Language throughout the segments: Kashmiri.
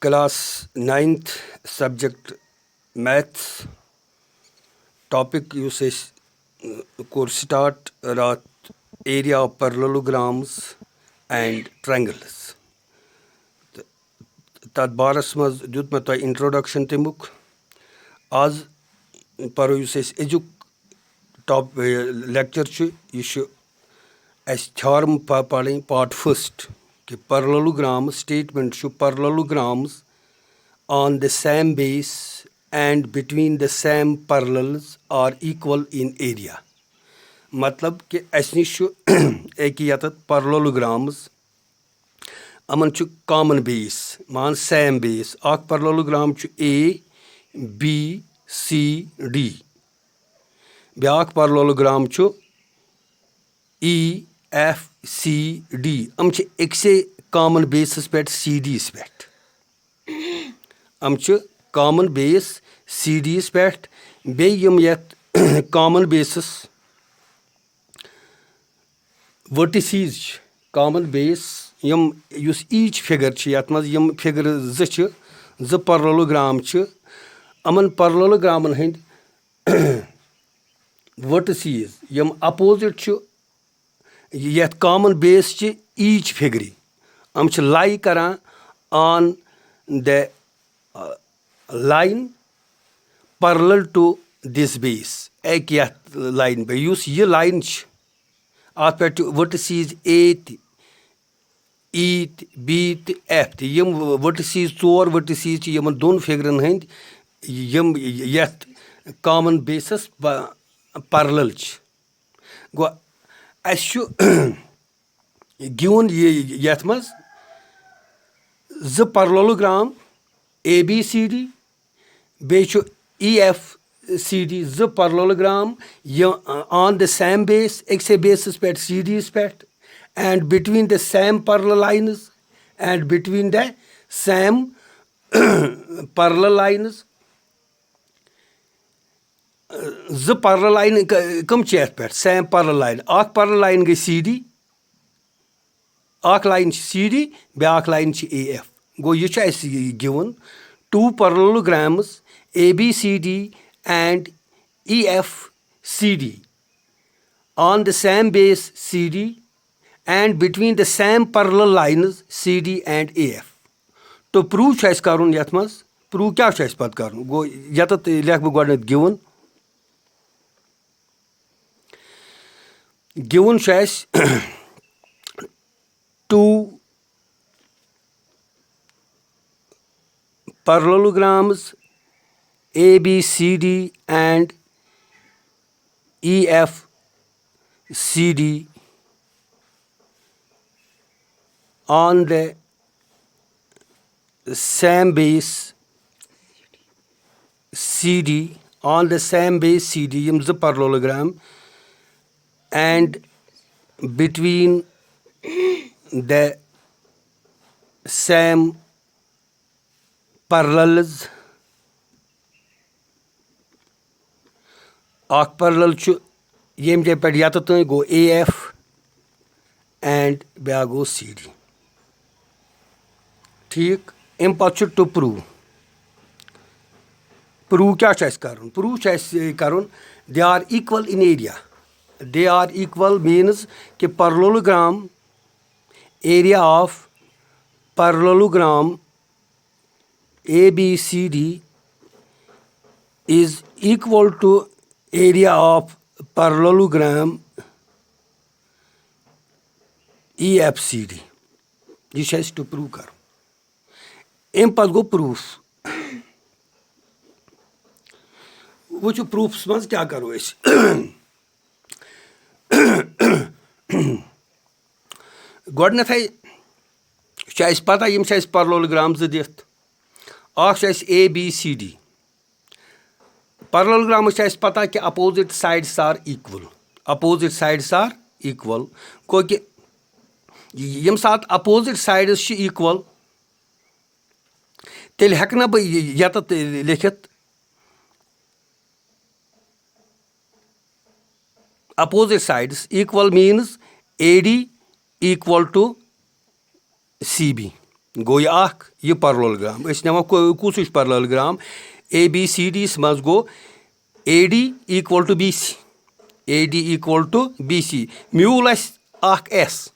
Class 9th subject maths topic uses course start rat area of parallelograms and triangles. तथ बारस मज दुत मे तुम इंट्रोडक्शन तमुक आज परो अजुक टॉप लेक्चर यह थ्योरम पढ़ पार्ट फर्स्ट कि parallelogram statement parallelograms on the same base and between the same parallels are equal in area. मतलब कि अस नश एक parallelograms अमन कॉमन बेस मान सेम बेस अख parallelogram A B C D ब्याक parallelogram E F C D अम अक्से कॉमन बेसस पे C D पे अम कॉमन बेस C D पे बेम कॉमन बेसस वर्टिसीज कॉमन बेस यम युस ईच फिगर यथ मज यम फिगर जो parallelogram अमन parallelogramन हंद वर्टिसीज यम अपोजिट यथ कॉमन बेस ईच फिगरी अम लाई करान on the line parallel to this base एक यथ लाइन पे युस यह लाइन अत पे वर्टिसीज ए E B F यम वर्टिसीज चोर वर्टिसीज यमन दोन फिगरन हंद यम यथ कॉमन बेसस पैरेलल गो अस गिवन यथ मज जो parallelogram A B C D bay E F C D जो parallelogram on the same base एक basis पे C D पे and between the same parallel lines and between the same parallel lines the parallel line कम पे same parallel line अख parallel line गई C D अख line C D back line A F गो यह given two parallelograms A B C D and E F C D on the same base C D and between the same parallel lines C D and A F. तो prove अस करन यथ मज prove क्या अस पत करन गो यत लेख बह गोडनेथ given us two parallelograms A B C D and E F C D on the same base C D on the same base C D yum the parallelogram and between the same parallels अख parallel यम जै पे यत तक गो A F and ब्या गो C D ठीक अम पे टू प्रूव क्या कर प्रूव कर they are equal in area they are equal means कि parallelogram area of parallelogram A B C D is equal to area of parallelogram E F C D यह टू प्रूव कर अम पे गो प्रूफ वो प्रूफ्स मज क्या करो गोडनेथ पता यम parallelogram दिथ अख A B C D parallelogram पता कि opposite sides are equal गो कि यम सात opposite sides equal तेल हेकना बह यत लिखित opposite sides equal means AD equal to CB गो यह parallelogram कुछ parallelogram ABCD मज गो AD equal to BC AD equal to BC mule S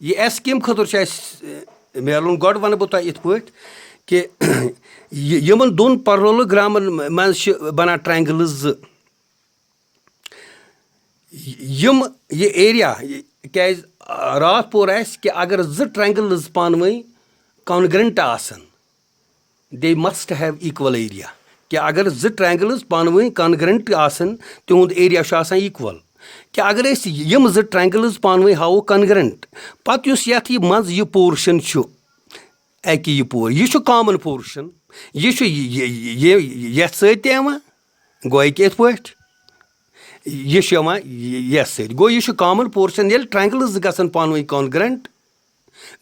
ये S कम खतर मेलुन गड वन बह तुह इत कि यमन दोन parallelogramन मज बना ट्रायंगल ये एरिया क्या रात पोर कि अगर ट्रायंगल पानवे कॉन्ग्रेंट आसन they must have equal area कि अगर ट्रायंगल पानवे कॉन्ग्रेंट आसन तिहुंद एरिया इक्वल कि अगर यम ट्रायंगल पानवे हावो कॉन्ग्रेंट पत ये मज यह पोर्शन अकि यह पोर यह कॉमन पोर्शन यह सत्यान गो इत पे यह सत गो यह कॉमन पोर्शन ये ट्रायंगल गसन पानवे कॉन्ग्रेंट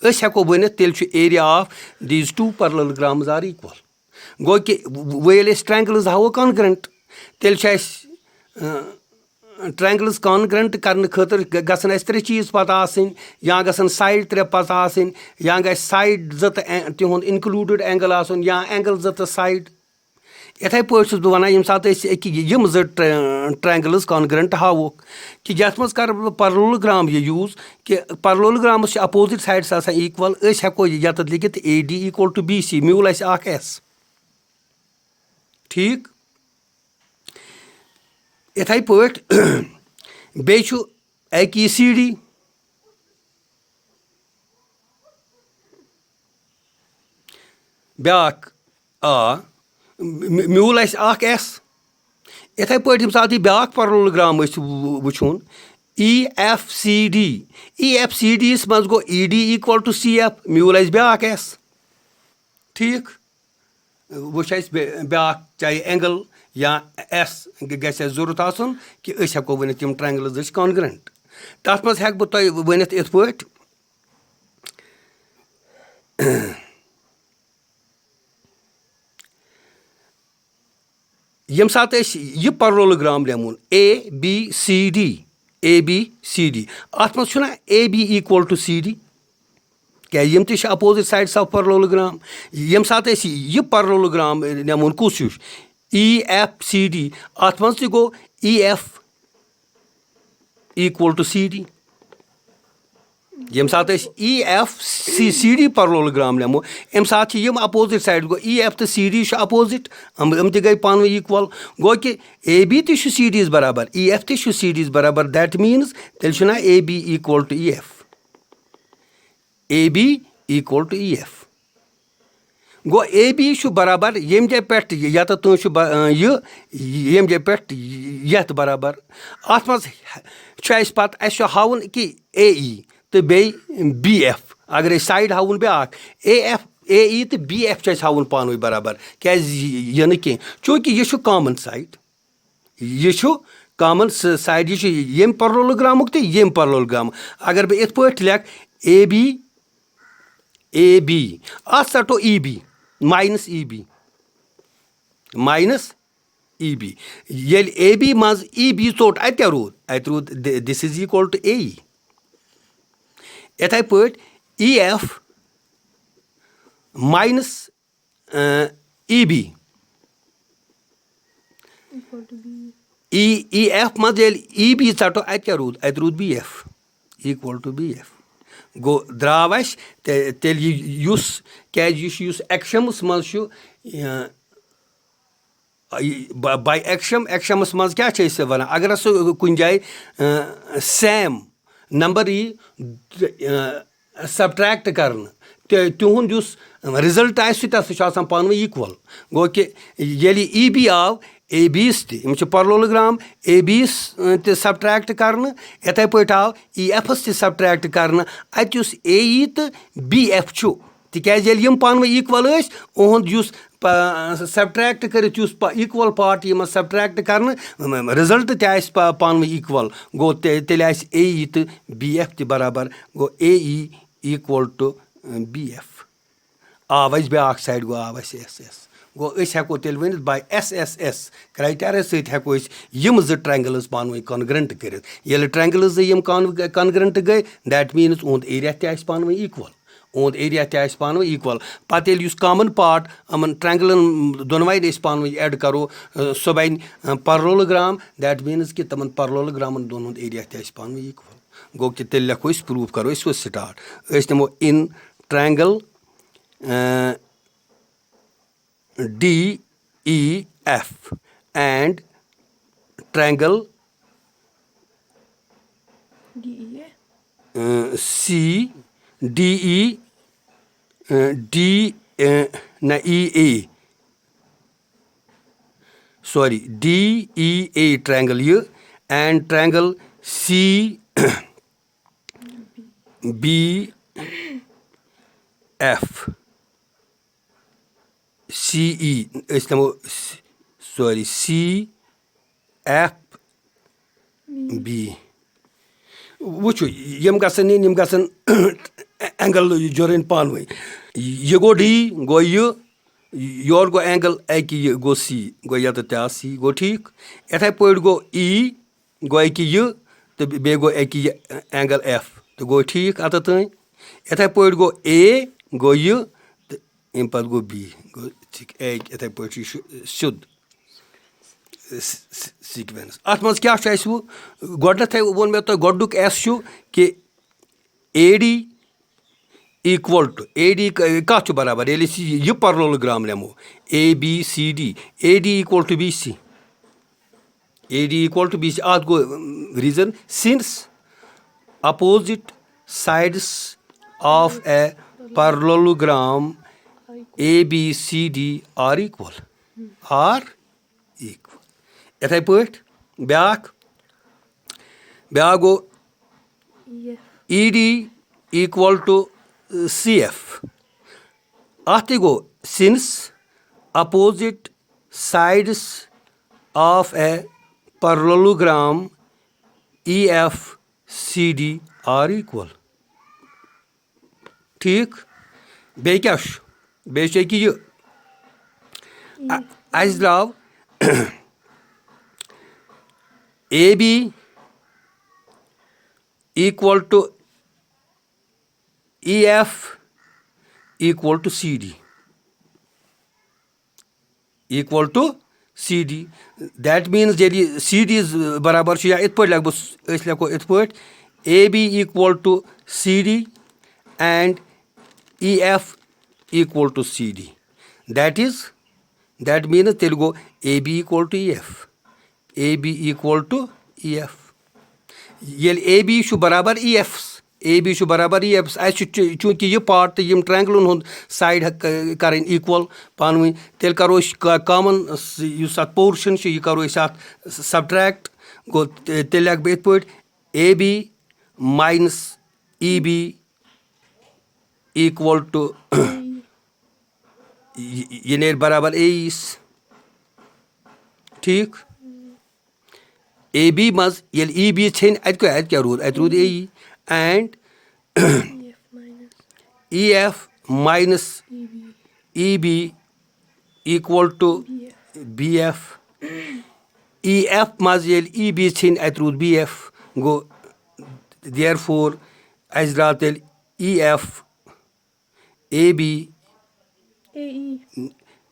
हेको वन तेल area of these two parallelograms are equal गो कि वो ट्रायंगल हावो कॉन्ग्रेंट तेल ट्रायंगल्स कॉन्ग्रेंट करने खतर गसन त्रे चीज पत आसन या गसन साइड त्रे पत आसन या गस साइड जत तिहुंद इंक्लूडेड एंगल आसन या एंगल जत साइड इथे पे बह वन ये सात यम ट्रायंगल्स कॉन्ग्रेंट हावोक कि यथ मज कर parallelogram ये यूज कि parallelogram अपोजिट साइड्स आसान इक्वल हेको यत लिखित AD equal to BC mule S ठीक इथे पे ACD ब्याक म्यूल S इथे पे ये सात ब्याक parallelogram वुन EFCD EFCD मज गो ED equal to CF mule back S ठीक वो ब्याक चाहे एंगल या S गस जरूरत आसन कि हेको वन तम ट्रायंगल्स कॉन्ग्रेंट तथ मज हेक बह तुह वन इत पे यम सात यह parallelogram लेमुन ABCD अत मज AB equal to CD क्या यम ते अपोजिट साइड्स ऑफ parallelogram यम सात यह parallelogram नेमुन कुछ EFCD अत मज गो EF equal to CD यम सात EFCD parallelogram लेमो अम सात यम अपोजिट साइड गो EF तो CD अपोजिट हम ते गई पानवे इक्वल गो कि AB तो CD बराबर EF तो CD बराबर दैट मीन्स तेल AB equal to EF AB equal to EF go AB बराबर यम जै पे यत यम जै पे यत बराबर अत मज पत हावन कि AE तो बे BF अगर साइड हावन ब्याक AF AE तो BF हावन पानवे बराबर क्या यह न कह चूँकि यह कॉमन साइड यह कॉमन साइड यह यम parallelogram तो यम parallelogram अगर बह इत पे लेख AB अत सटो EB माइनस EB ये AB मज EB चोट अत रूद this is equal to AE इथे पे EF माइनस EB EF मज EB चटो अत रूद BF इक्वल टू BF गो द्राव तेल क्या एक्शमस मज बाय एक्शमस मज क्या वन अगर कुन जाए सेम नंबर यी सबट्रैक्ट कर तिहुंद रिजल्ट सह पानवे इक्वल गो कि EB आव ABs तम parallelogram ABs ते सबट्रैक्ट कर इथे पे आव EFs ते सबट्रैक्ट कर अत AE तो BF तिम पानवे इक्वल उहद सबट्रैक्ट कर इक्वल पार्ट यम सबट्रैक्ट कर रिजल्ट ते पानवे इक्वल गो तेल AE तो BF ते बराबर गो AE equal to BF आव ब्याक साइड गो आव SS गो हेको तेल वन बाय SSS क्राइटेरिया सको यम ट्रायंगल्स पानवे कॉन्ग्रेंट कर ट्रायंगल्स यम कॉन्ग्रेंट गई दैट मीन्स उहद एरिया ते पानवे इक्वल ओंद एरिया ते आसि पान इक्वल पत्त येल्ले युस कॉमन पार्ट अमन ट्रायंगलन दोनवै अस पान ऐड करो सो बन पैरेललोग्राम दैट मीन्स कि तमन पैरेललोग्रामन दोन हुंद एरिया ते आसि पान इक्वल गो कि तेल लेखो अस प्रूव करो अस स्टार्ट अस निमो in triangle DEF and triangle CDE EA sorry DEA triangle ये and triangle CBF CE sorry CFB वुचु यम गसन यम गसन एंगल जोरन पानवे ये गो डी गो योर गो एंगल एक ये गो सी गो यत त्या सी गो ठीक इथे पड़ गो ई गो एक ये तो बे गो एक एंगल एफ तो गो ठीक अत तन इथे पड़ गो ए गो ये तो अम पे गो बी गो ठीक इथे पड़ शुद्ध सीक्वेंस अत मज क्या गोडनथ वो मे तो गोडुक एस कि AD इक्वल टू AD कत बराबर ये पैरेललोग्राम नमो ABCD AD equal to BC AD equal to BC अत गो reason since opposite sides of a parallelogram ABCD are equal इथे पट ब्या गो ED इक्वल टू CF अत गो since opposite sides of a parallelogram EFCD are equal ठीक बे क्या बे ये अस द्राव AB equal to EF equal to CD equal to CD that means यदि CD is बराबर या इत पे लग लेखो इत पे AB equal to CD and EF equal to CD that means तेल गो AB equal to EF AB equal to EF ये AB बराबर EF AB बराबर EF चूंकि यह पार्ट तो यम ट्रायंगलन हुंद साइड करें इक्वल पानवी तेल करो कॉमन युस अत पोर्शन यह करो अत सब्ट्रैक्ट गो तेल लेख बे पे AB minus EB equal to ये नेर बराबर AE ठीक AB मज ये EB छन अत क्या rude AE and EF minus EB equal to BF EF मज ये EB छन अत रूद BF गो therefore अस द्राव तेल EF AB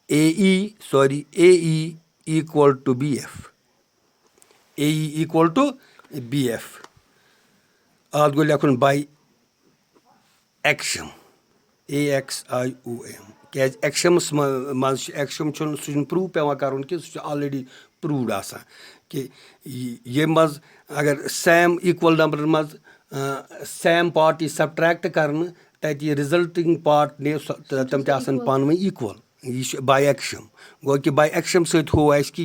AE equal to BF AE equal to BF आज गो लेखन बाय एक्शम AXIOM क्या एक्शमस मज एक्शम सह प्रूव पे कर कि ऑलरेडी प्रूव्ड आसान कि ये मज अगर सेम इक्वल नंबर मज सेम पार्ट सब्ट्रैक्ट करन तत रिजल्टिंग पार्ट ने तम पान इक्वल यह बाय एक्शम गो कि बाय एक्शम सत हो कि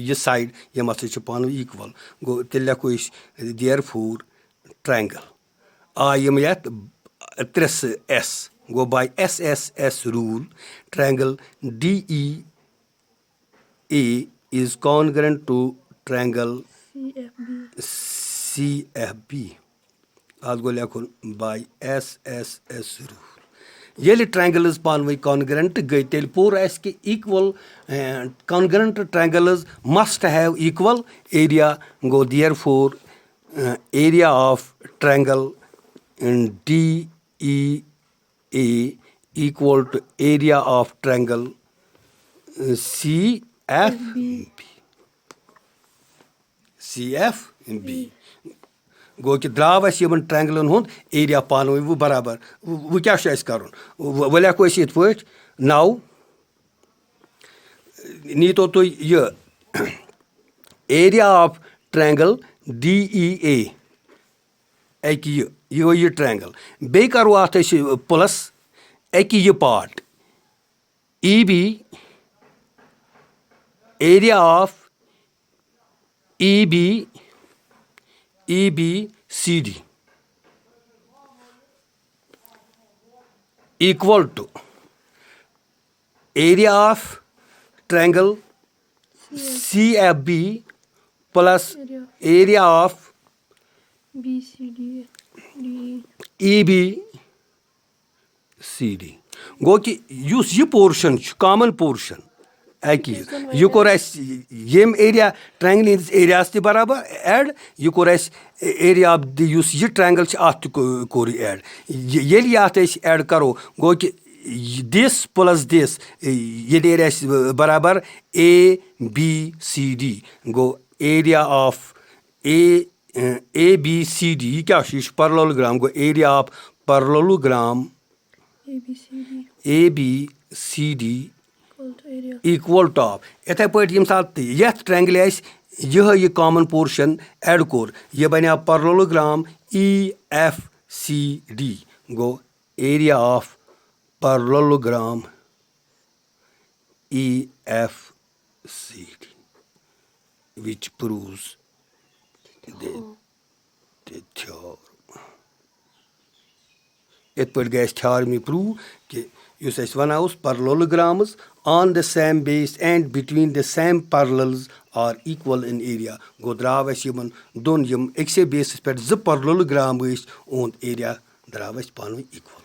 यह साइड यम हसा पान इक्वल गो तेल लेखो देयरफॉर ट्रायंगल यम ये 3 S गो by SSS rule triangle DEA is congruent to triangle CFB आज गो लेखन बाय SSS रूल ये ट्रायंगल्स पानवे कॉन्ग्रेंट गई तेल पूर कि equal congruent triangles must have equal area गो therefore area of triangle DEF A equal to area of triangle CFB. CFB. गो कि द्राव अस यमन ट्रायंगलन हुंद एरिया पान वो बराबर वो क्या करुन वो लेखो अस इत पट 9 नीतो तुम यह एरिया ऑफ ट्रायंगल DEA एक यह गो यह ट्रायंगल बे करो अत प्लस एक यह part EB area of EBCD equal to area of triangle CFB plus area of EBCD. गो कि युस यह पोर्शन कॉमन पोर्शन यह कोर यम एरिया ट्रायंगल हंदिस एरियास ति बराबर ऐड यह कोर एरिया ऑफ यह ट्रायंगल अत कोर ऐड ये अत ऐड करो गो कि दिस प्लस दिस ये बराबर ABCD go area of ABCD यह क्या parallelogram go area of parallelogram ABCD equal two of इथे पे यम सात यथ ट्रायंगल यह कॉमन पोर्शन ऐड कोर यह बने पैरेललोग्राम EFCD गो area of parallelogram EFCD which proves the theorem. इत पे गए theorem प्रूव कि युस अस वनान parallelograms on the same base and between the same parallels are equal in area. गो द्राव अस यमन दोन यम एकसे बेसिस पे 2 parallelogram उहद एरिया द्राव अस पान इक्वल.